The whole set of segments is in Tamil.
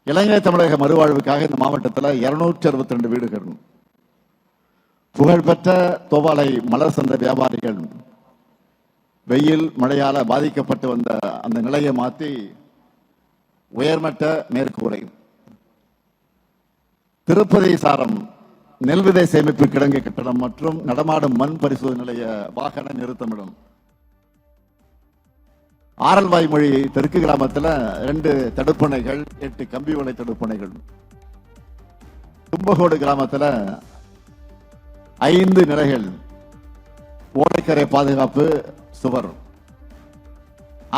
இலங்கை தமிழக மறுவாழ்வுக்காக இந்த மாவட்டத்தில் 262 வீடுகள், புகழ்பெற்ற தோவாளை மலர் சந்தை வியாபாரிகள் வெயில் மழையால பாதிக்கப்பட்டு வந்த அந்த நிலையை மாற்றி உயர்மட்ட மேற்கூரை, திருப்பதி சாரம் நெல் விதை சேமிப்பு கிடங்கு கட்டடம் மற்றும் நடமாடும் மண் பரிசோதனை நிலைய வாகன நிறுத்தமிடும், ஆரல்வாய்மொழி தெற்கு கிராமத்தில் 2 தடுப்பணைகள், 8 கம்பி வலை தடுப்பணைகள், தும்பகோடு கிராமத்தில் 5 நிலைகள், ஓடைக்கரை பாதுகாப்பு சுவர்,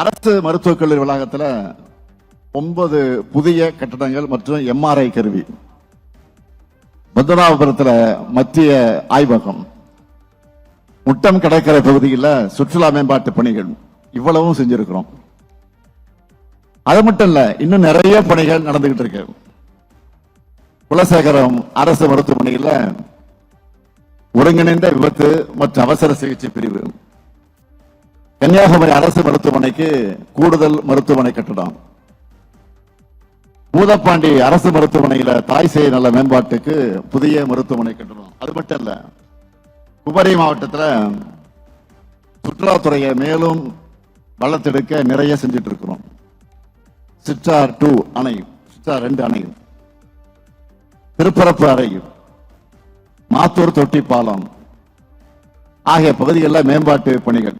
அரசு மருத்துவக் கல்லூரி வளாகத்தில் 9 புதிய கட்டடங்கள் மற்றும் எம்ஆர்ஐ கருவி, பத்மநாபபுரத்தில் மத்திய ஆய்வகம், முட்டம் கடற்கரை பகுதியில் சுற்றுலா மேம்பாட்டு பணிகள், இவ்வளவும் செஞ்சிருக்கிறோம். அது மட்டும் இல்ல, இன்னும் நிறைய பணிகள் நடந்துகிட்டு இருக்கு. குலசேகரம் அரசு மருத்துவமனையில் ஒருங்கிணைந்த விபத்து மற்றும் அவசர சிகிச்சை பிரிவு, கன்னியாகுமரி அரசு மருத்துவமனைக்கு கூடுதல் மருத்துவமனை கட்டடம், பூதப்பாண்டி அரசு மருத்துவமனையில் தாய் சேய் நல மேம்பாட்டுக்கு புதிய மருத்துவமனை கட்டடம். அது மட்டும் இல்ல, குமரி மாவட்டத்தில் சுற்றுலாத்துறையை மேலும் வளர்த்தெடுக்க நிறைய செஞ்சிட்டு இருக்கிறோம். சிற்றார் 2 அணை, சிற்றார் 2 அணை, திருப்பரப்பு அறை, மாத்தூர் தொட்டி பாலம் ஆகிய பகுதிகளில் மேம்பாட்டு பணிகள்.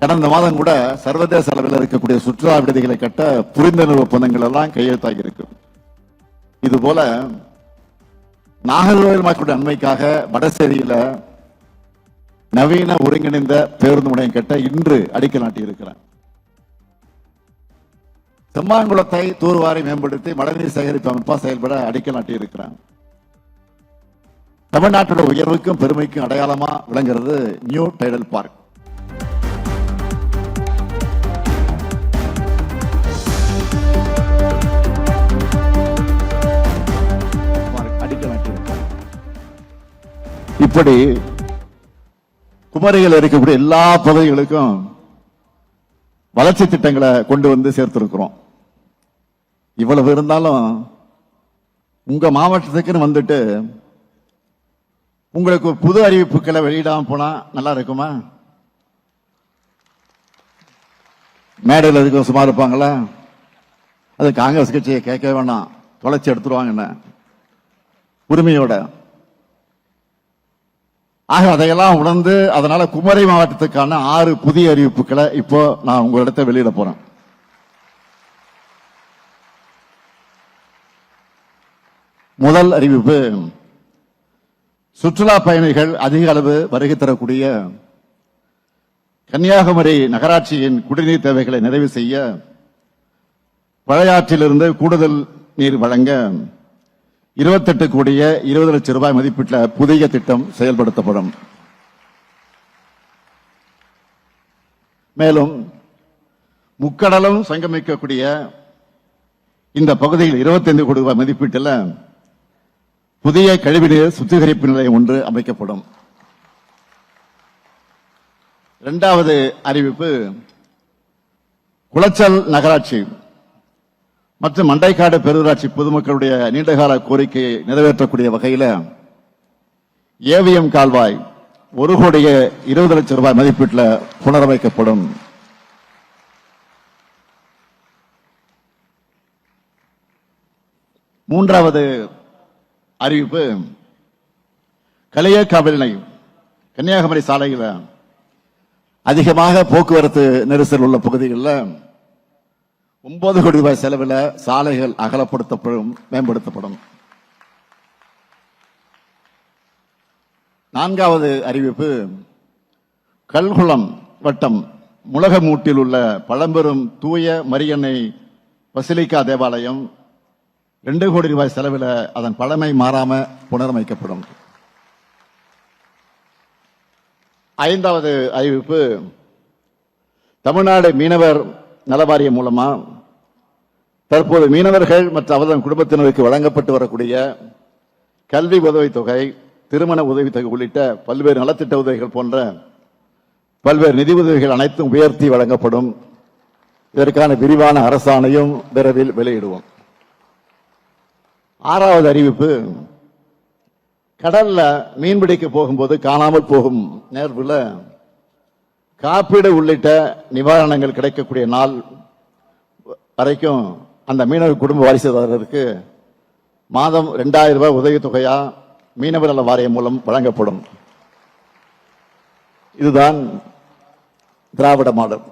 கடந்த மாதம் கூட சர்வதேச அளவில் இருக்கக்கூடிய சுற்றுலா விடுதிகளை கட்ட புரிந்துணர்வு ஒப்பந்தங்கள் எல்லாம் கையெழுத்தாகி இருக்கு. இதுபோல நாகர்கோவில் மக்களுடைய நன்மைக்காக வடசேரியில நவீன ஒருங்கிணைந்த பேருந்து முனையம் கட்ட இன்று அடிக்கல் நாட்டி இருக்கிறேன். செம்மாங்குளத்தை தூர்வாரி மேம்படுத்தி மழைநீர் சேகரிப்பு அமைப்பா செயல்பட அடிக்கல் நாட்டி இருக்கிறேன். தமிழ்நாட்டோட உயர்வுக்கும் பெருமைக்கும் அடையாளமா விளங்குறது நியூ டைடல் பார்க். அடிக்கல் நாட்டி இருக்கிறேன். இப்படி குமரியில் இருக்கக்கூடிய எல்லா பகுதிகளுக்கும் வளர்ச்சி திட்டங்களை கொண்டு வந்து சேர்த்திருக்கிறோம். இவ்வளவு இருந்தாலும் உங்க மாவட்டத்துக்குன்னு வந்துட்டு உங்களுக்கு புது அறிவிப்புகளை வெளியிடாம போனா நல்லா இருக்குமா? மேடையில் இருக்க சும்மா இருப்பாங்களா? அது காங்கிரஸ் கட்சியை கேட்க வேண்டாம், தொலைச்சி எடுத்துருவாங்க உரிமையோட. ஆக அதையெல்லாம் உணர்ந்து, அதனால குமரி மாவட்டத்துக்கான 6 புதிய அறிவிப்புகளை இப்போ நான் உங்களிடத்தை வெளியிட போறேன். முதல் அறிவிப்பு, சுற்றுலா பயணிகள் அதிக அளவு வருகை தரக்கூடிய கன்னியாகுமரி நகராட்சியின் குடிநீர் தேவைகளை நிறைவு செய்ய பழையாற்றிலிருந்து கூடுதல் நீர் வழங்க 28 கோடியே 20 லட்சம் ரூபாய் மதிப்பீட்டுள்ள புதிய திட்டம் செயல்படுத்தப்படும். மேலும் முக்கடலும் சங்கமிக்கக்கூடிய இந்த பகுதியில் 25 கோடி ரூபாய் மதிப்பீட்டில் புதிய கழிவுநீர் சுத்திகரிப்பு நிலையம் ஒன்று அமைக்கப்படும். இரண்டாவது அறிவிப்பு, குளச்சல் நகராட்சி மற்றும் மண்டைக்காடு பேரூராட்சி பொதுமக்களுடைய நீண்டகால கோரிக்கையை நிறைவேற்றக்கூடிய வகையில் ஏவிஎம் கால்வாய் 1 கோடியே 20 லட்சம் ரூபாய் மதிப்பீட்டில் புனரமைக்கப்படும். மூன்றாவது அறிவிப்பு, களியக்காவிளை கன்னியாகுமரி சாலையில் அதிகமாக போக்குவரத்து நெரிசல் உள்ள பகுதிகளில் 9 கோடி ரூபாய் செலவில் சாலைகள் அகலப்படுத்தப்படும், மேம்படுத்தப்படும். நான்காவது அறிவிப்பு, கல்குளம் வட்டம் முலகமூட்டில் உள்ள பழம்பெரும் தூய மரியன்னை பசிலிக்கா தேவாலயம் 2 கோடி ரூபாய் செலவில் அதன் பழமை மாறாம புனரமைக்கப்படும். ஐந்தாவது அறிவிப்பு, தமிழ்நாடு மீனவர் நலவாரியம் மூலமா தற்போது மீனவர்கள் மற்றும் அவர்தம் குடும்பத்தினருக்கு வழங்கப்பட்டு வரக்கூடிய கல்வி உதவித்தொகை, திருமண உதவித்தொகை உள்ளிட்ட பல்வேறு நலத்திட்ட உதவிகள் போன்ற பல்வேறு நிதி உதவிகள் அனைத்தும் உயர்த்தி வழங்கப்படும். இதற்கான விரிவான அரசாணையும் விரைவில் வெளியிடுவோம். ஆறாவது அறிவிப்பு, கடல்ல மீன்பிடிக்க போகும்போது காணாமல் போகும் நேர்வுல காப்பீடு உள்ளிட்ட நிவாரணங்கள் கிடைக்கக்கூடிய நாள் வரைக்கும் அந்த மீனவர் குடும்ப வாரிசுதாரருக்கு மாதம் 2000 ரூபாய் உதவித்தொகையா மீனவர் நல வாரியம் மூலம் வழங்கப்படும். இதுதான் திராவிட மாடல்.